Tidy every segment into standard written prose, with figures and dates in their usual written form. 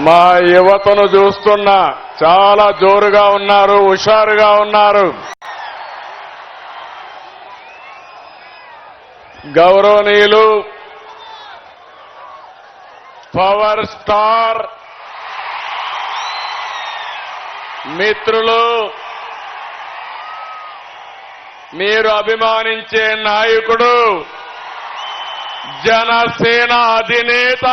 మా యువతను చూస్తున్నా చాలా జోరుగా ఉన్నారు, హుషారుగా ఉన్నారు. గౌరవనీయులు పవర్ స్టార్ మిత్రులు, మీరు అభిమానించే నాయకుడు, జనసేన అధినేత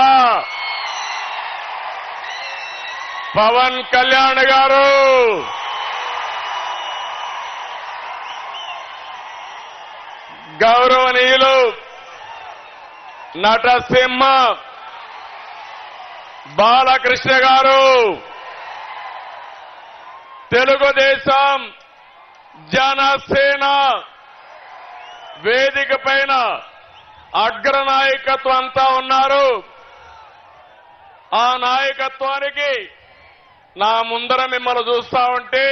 పవన్ కళ్యాణ్ గారు గౌరవనీయులు నటసింహ బాలకృష్ణ గారు తెలుగుదేశం జనసేన వేదిక పైన అగ్రనాయకత్వం అంతా ఉన్నారు. ఆ నాయకత్వానికి నా ముందర మిమ్మల్ని చూస్తా ఉంటే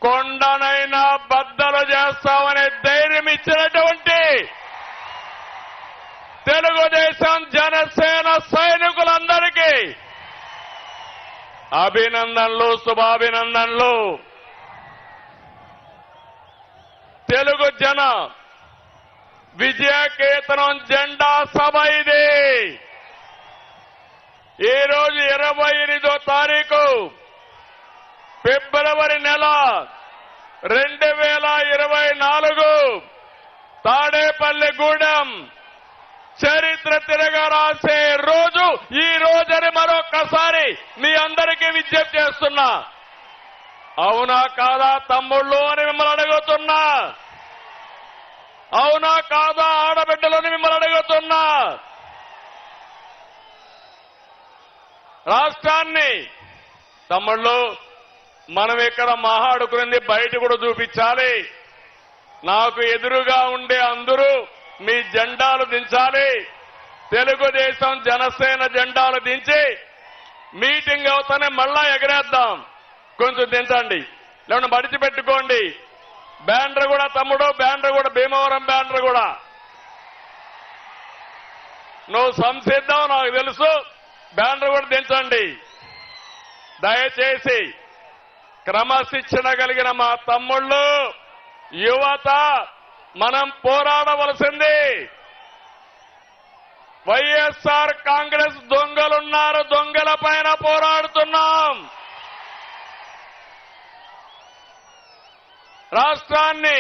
కొండనైనా బద్దలు చేస్తామనే ధైర్యం ఇచ్చినటువంటి తెలుగుదేశం జనసేన సైనికులందరికీ అభినందనలు, శుభాభినందనలు. తెలుగు జన విజయకేతనం జెండా సభ ఇది. ఈ రోజు 28వ తారీఖు ఫిబ్రవరి నెల 2024 తాడేపల్లిగూడెం చరిత్ర తిరగరాసే రోజు ఈ రోజని మరొక్కసారి మీ అందరికీ విజ్ఞప్తి చేస్తున్నా. అవునా కాదా తమ్ముళ్ళు అని మిమ్మల్ని అడుగుతున్నా. అవునా కాదా ఆడబిడ్డలని మిమ్మల్ని అడుగుతున్నా. రాష్ట్రాన్ని తమ్ముళ్ళు మనం ఇక్కడ మాట్లాడుకునేది బయట కూడా చూపించాలి. నాకు ఎదురుగా ఉండే అందరూ మీ జెండాలు దించాలి. తెలుగుదేశం జనసేన జెండాలు దించి మీటింగ్ అవుతానే మళ్ళా ఎగరేద్దాం. కొంచెం దించండి, లేకుండా మడిచిపెట్టుకోండి. బ్యానర్ కూడా తమ్ముడు, బ్యానర్ కూడా భీమవరం బ్యానర్ కూడా నువ్వు సంసిద్ధం నాకు తెలుసు. బ్యానర్ కూడా దించండి దయచేసి. క్రమశిక్షణ కలిగిన మా తమ్ముళ్ళు, యువత మనం పోరాడవలసింది. వైఎస్ఆర్ కాంగ్రెస్ దొంగలున్నారు, దొంగల పైన పోరాడుతున్నాం. రాష్ట్రాన్ని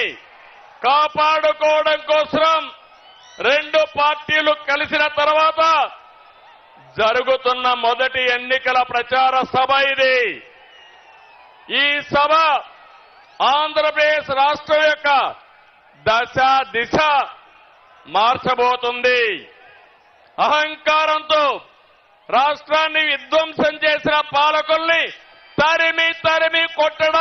కాపాడుకోవడం కోసం రెండు పార్టీలు కలిసిన తర్వాత జరుగుతున్న మొదటి ఎన్నికల ప్రచార సభ ఇది. ఈ సభ ఆంధ్రప్రదేశ్ రాష్ట్రం యొక్క దశ దిశ మార్చబోతుంది. అహంకారంతో రాష్ట్రాన్ని విధ్వంసం చేసిన పాలకుల్ని తరిమి తరిమి కొట్టడానికి